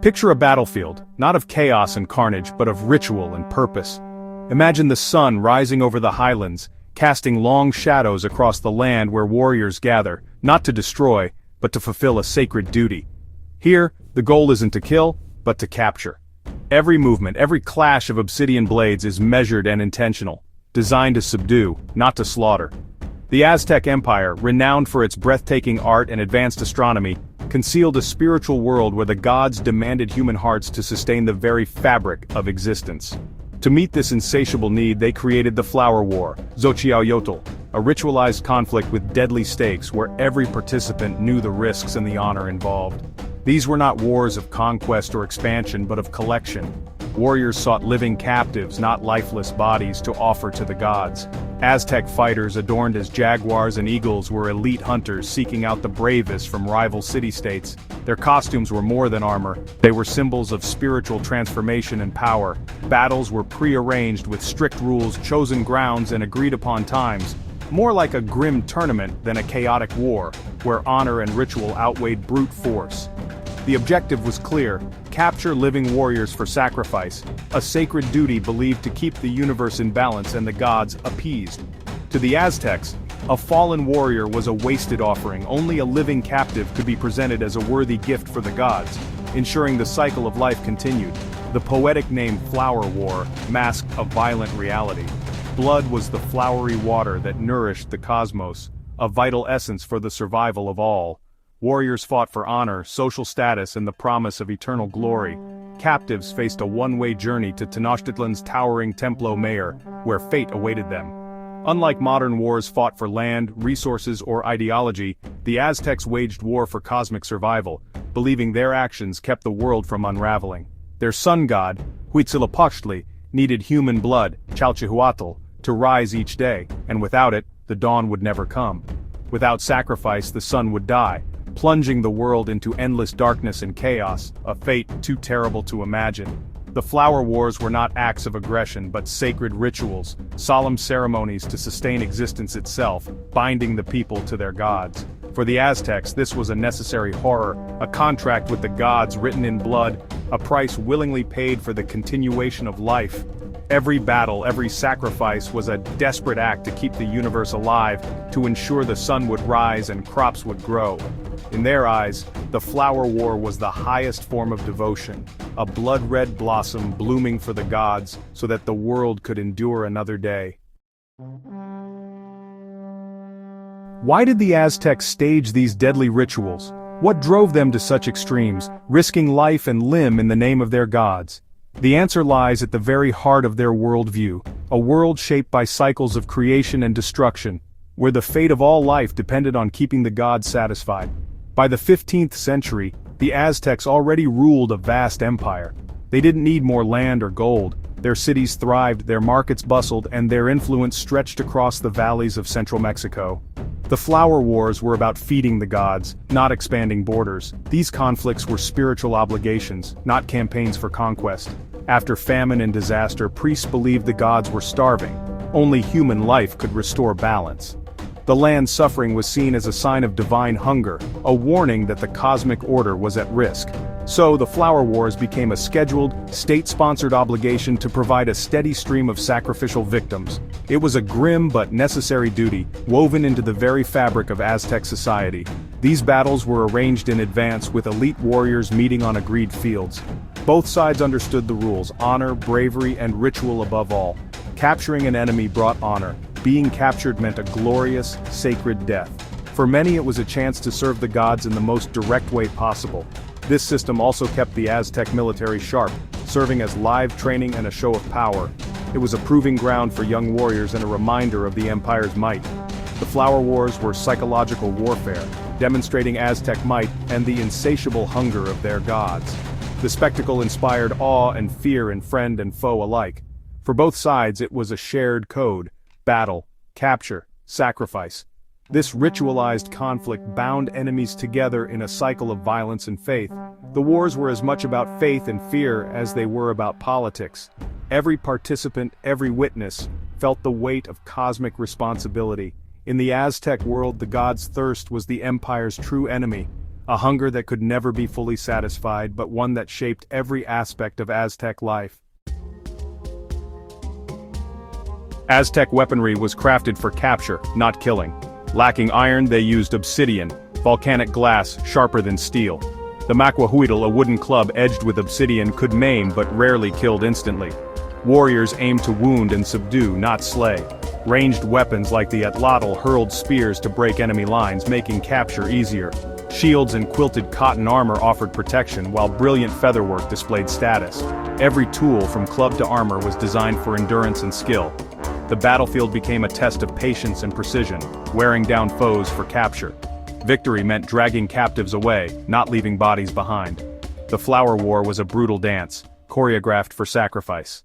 Picture a battlefield, not of chaos and carnage, but of ritual and purpose. Imagine the sun rising over the highlands, casting long shadows across the land where warriors gather, not to destroy, but to fulfill a sacred duty. Here, the goal isn't to kill, but to capture. Every movement, every clash of obsidian blades is measured and intentional, designed to subdue, not to slaughter. The Aztec Empire, renowned for its breathtaking art and advanced astronomy, concealed a spiritual world where the gods demanded human hearts to sustain the very fabric of existence. To meet this insatiable need, they created the Flower War, Xochitlcoatl, a ritualized conflict with deadly stakes where every participant knew the risks and the honor involved. These were not wars of conquest or expansion but of collection. Warriors sought living captives, not lifeless bodies, to offer to the gods. Aztec fighters adorned as jaguars and eagles were elite hunters seeking out the bravest from rival city-states. Their costumes were more than armor, they were symbols of spiritual transformation and power. Battles were prearranged with strict rules, chosen grounds, and agreed-upon times. More like a grim tournament than a chaotic war, where honor and ritual outweighed brute force. The objective was clear: capture living warriors for sacrifice, a sacred duty believed to keep the universe in balance and the gods appeased. To the Aztecs, a fallen warrior was a wasted offering. Only a living captive could be presented as a worthy gift for the gods, ensuring the cycle of life continued. The poetic name Flower War masked a violent reality. Blood was the flowery water that nourished the cosmos, a vital essence for the survival of all. Warriors fought for honor, social status, and the promise of eternal glory. Captives faced a one-way journey to Tenochtitlan's towering Templo Mayor, where fate awaited them. Unlike modern wars fought for land, resources, or ideology, the Aztecs waged war for cosmic survival, believing their actions kept the world from unraveling. Their sun god, Huitzilopochtli, needed human blood, Chalchihuatl, to rise each day, and without it, the dawn would never come. Without sacrifice, the sun would die, plunging the world into endless darkness and chaos, a fate too terrible to imagine. The Flower Wars were not acts of aggression but sacred rituals, solemn ceremonies to sustain existence itself, binding the people to their gods. For the Aztecs, this was a necessary horror, a contract with the gods written in blood, a price willingly paid for the continuation of life. Every battle, every sacrifice was a desperate act to keep the universe alive, to ensure the sun would rise and crops would grow. In their eyes, the Flower War was the highest form of devotion, a blood-red blossom blooming for the gods so that the world could endure another day. Why did the Aztecs stage these deadly rituals? What drove them to such extremes, risking life and limb in the name of their gods? The answer lies at the very heart of their worldview, a world shaped by cycles of creation and destruction, where the fate of all life depended on keeping the gods satisfied. By the 15th century, the Aztecs already ruled a vast empire. They didn't need more land or gold. Their cities thrived, their markets bustled, and their influence stretched across the valleys of central Mexico. The Flower Wars were about feeding the gods, not expanding borders. These conflicts were spiritual obligations, not campaigns for conquest. After famine and disaster, priests believed the gods were starving. Only human life could restore balance. The land's suffering was seen as a sign of divine hunger, a warning that the cosmic order was at risk. So the Flower Wars became a scheduled, state-sponsored obligation to provide a steady stream of sacrificial victims. It was a grim but necessary duty, woven into the very fabric of Aztec society. These battles were arranged in advance with elite warriors meeting on agreed fields. Both sides understood the rules: honor, bravery, and ritual above all. Capturing an enemy brought honor. Being captured meant a glorious, sacred death. For many it was a chance to serve the gods in the most direct way possible. This system also kept the Aztec military sharp, serving as live training and a show of power. It was a proving ground for young warriors and a reminder of the empire's might. The Flower Wars were psychological warfare, demonstrating Aztec might and the insatiable hunger of their gods. The spectacle inspired awe and fear in friend and foe alike. For both sides it was a shared code: battle, capture, sacrifice. This ritualized conflict bound enemies together in a cycle of violence and faith. The wars were as much about faith and fear as they were about politics. Every participant, every witness, felt the weight of cosmic responsibility. In the Aztec world, the gods' thirst was the empire's true enemy, a hunger that could never be fully satisfied but one that shaped every aspect of Aztec life. Aztec weaponry was crafted for capture, not killing. Lacking iron, they used obsidian, volcanic glass sharper than steel. The macuahuitl, a wooden club edged with obsidian, could maim but rarely killed instantly. Warriors aimed to wound and subdue, not slay. Ranged weapons like the atlatl hurled spears to break enemy lines, making capture easier. Shields and quilted cotton armor offered protection, while brilliant featherwork displayed status. Every tool from club to armor was designed for endurance and skill. The battlefield became a test of patience and precision, wearing down foes for capture. Victory meant dragging captives away, not leaving bodies behind. The Flower War was a brutal dance, choreographed for sacrifice.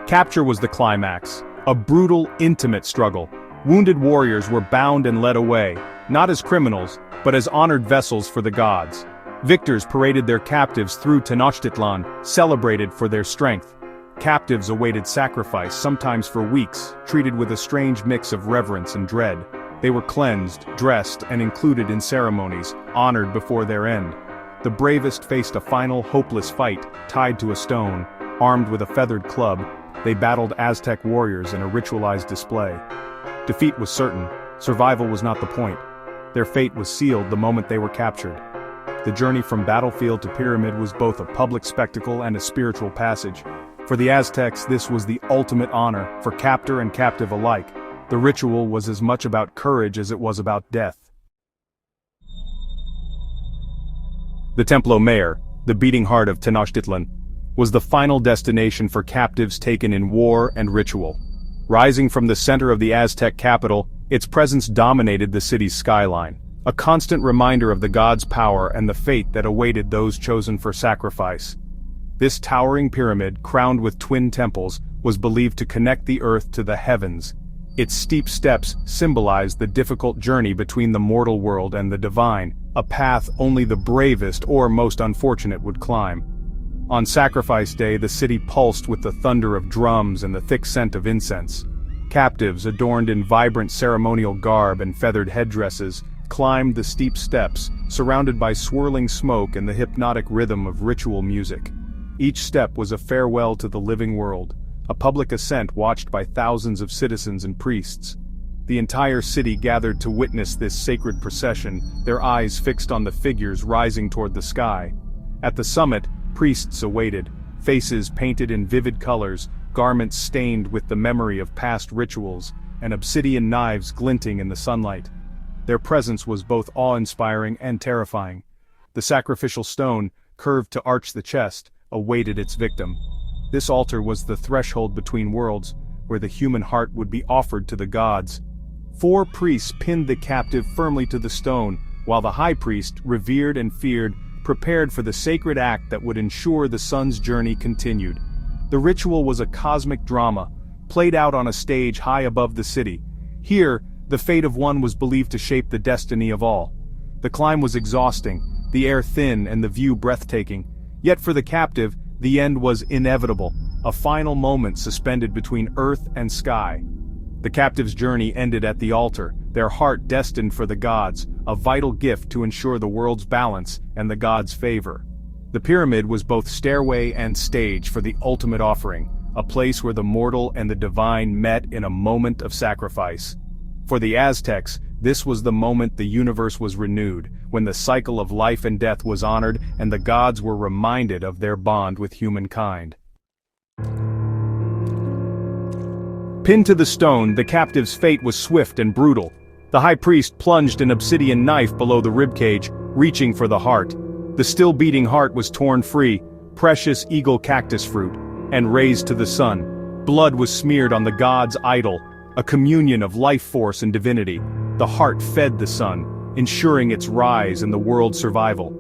Capture was the climax, a brutal, intimate struggle. Wounded warriors were bound and led away, not as criminals, but as honored vessels for the gods. Victors paraded their captives through Tenochtitlan, celebrated for their strength. Captives awaited sacrifice, sometimes for weeks, treated with a strange mix of reverence and dread. They were cleansed, dressed, and included in ceremonies, honored before their end. The bravest faced a final, hopeless fight, tied to a stone. Armed with a feathered club, they battled Aztec warriors in a ritualized display. Defeat was certain, survival was not the point. Their fate was sealed the moment they were captured. The journey from battlefield to pyramid was both a public spectacle and a spiritual passage. For the Aztecs, this was the ultimate honor, for captor and captive alike. The ritual was as much about courage as it was about death. The Templo Mayor, the beating heart of Tenochtitlan, was the final destination for captives taken in war and ritual. Rising from the center of the Aztec capital, its presence dominated the city's skyline, a constant reminder of the gods' power and the fate that awaited those chosen for sacrifice. This towering pyramid, crowned with twin temples, was believed to connect the earth to the heavens. Its steep steps symbolized the difficult journey between the mortal world and the divine, a path only the bravest or most unfortunate would climb. On Sacrifice Day, the city pulsed with the thunder of drums and the thick scent of incense. Captives, adorned in vibrant ceremonial garb and feathered headdresses, climbed the steep steps, surrounded by swirling smoke and the hypnotic rhythm of ritual music. Each step was a farewell to the living world, a public ascent watched by thousands of citizens and priests. The entire city gathered to witness this sacred procession, their eyes fixed on the figures rising toward the sky. At the summit, priests awaited, faces painted in vivid colors, garments stained with the memory of past rituals, and obsidian knives glinting in the sunlight. Their presence was both awe-inspiring and terrifying. The sacrificial stone, curved to arch the chest, awaited its victim. This altar was the threshold between worlds, where the human heart would be offered to the gods. 4 priests pinned the captive firmly to the stone, while the high priest, revered and feared, prepared for the sacred act that would ensure the son's journey continued. The ritual was a cosmic drama, played out on a stage high above the city. Here, the fate of one was believed to shape the destiny of all. The climb was exhausting, the air thin and the view breathtaking. Yet for the captive, the end was inevitable, a final moment suspended between earth and sky. The captive's journey ended at the altar, their heart destined for the gods, a vital gift to ensure the world's balance and the gods' favor. The pyramid was both stairway and stage for the ultimate offering, a place where the mortal and the divine met in a moment of sacrifice. For the Aztecs, this was the moment the universe was renewed, when the cycle of life and death was honored and the gods were reminded of their bond with humankind. Pinned to the stone, the captive's fate was swift and brutal. The high priest plunged an obsidian knife below the ribcage, reaching for the heart. The still beating heart was torn free, precious eagle cactus fruit, and raised to the sun. Blood was smeared on the god's idol, a communion of life force and divinity. The heart fed the sun, ensuring its rise and the world's survival.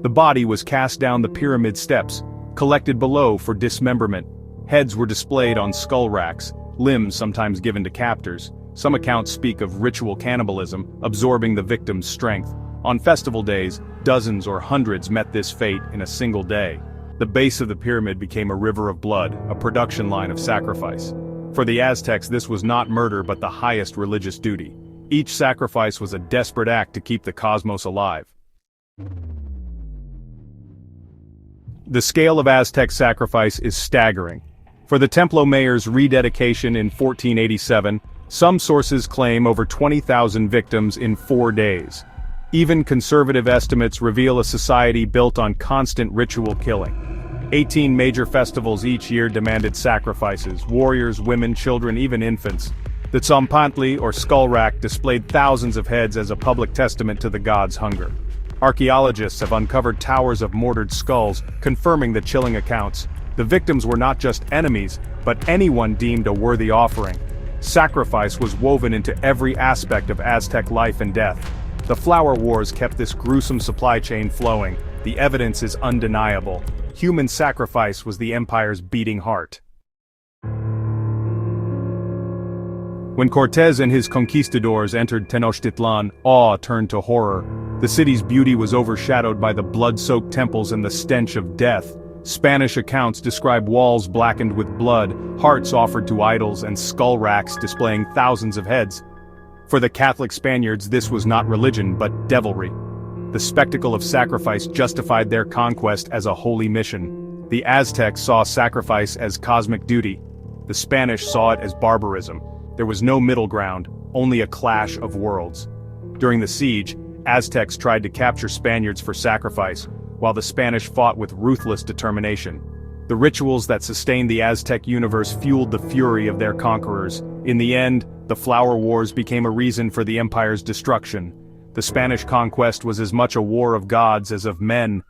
The body was cast down the pyramid steps, collected below for dismemberment. Heads were displayed on skull racks, limbs sometimes given to captors. Some accounts speak of ritual cannibalism, absorbing the victim's strength. On festival days, dozens or hundreds met this fate in a single day. The base of the pyramid became a river of blood, a production line of sacrifice. For the Aztecs, this was not murder but the highest religious duty. Each sacrifice was a desperate act to keep the cosmos alive. The scale of Aztec sacrifice is staggering. For the Templo Mayor's rededication in 1487, some sources claim over 20,000 victims in 4 days. Even conservative estimates reveal a society built on constant ritual killing. 18 major festivals each year demanded sacrifices: warriors, women, children, even infants. The Tzompantli, or skull rack, displayed thousands of heads as a public testament to the gods' hunger. Archaeologists have uncovered towers of mortared skulls, confirming the chilling accounts. The victims were not just enemies, but anyone deemed a worthy offering. Sacrifice was woven into every aspect of Aztec life and death. The flower wars kept this gruesome supply chain flowing. The evidence is undeniable. Human sacrifice was the empire's beating heart. When Cortés and his conquistadors entered Tenochtitlan, awe turned to horror. The city's beauty was overshadowed by the blood-soaked temples and the stench of death. Spanish accounts describe walls blackened with blood, hearts offered to idols, and skull racks displaying thousands of heads. For the Catholic Spaniards, this was not religion but devilry. The spectacle of sacrifice justified their conquest as a holy mission. The Aztecs saw sacrifice as cosmic duty. The Spanish saw it as barbarism. There was no middle ground, only a clash of worlds. During the siege, Aztecs tried to capture Spaniards for sacrifice, while the Spanish fought with ruthless determination. The rituals that sustained the Aztec universe fueled the fury of their conquerors. In the end, the Flower Wars became a reason for the empire's destruction. The Spanish conquest was as much a war of gods as of men,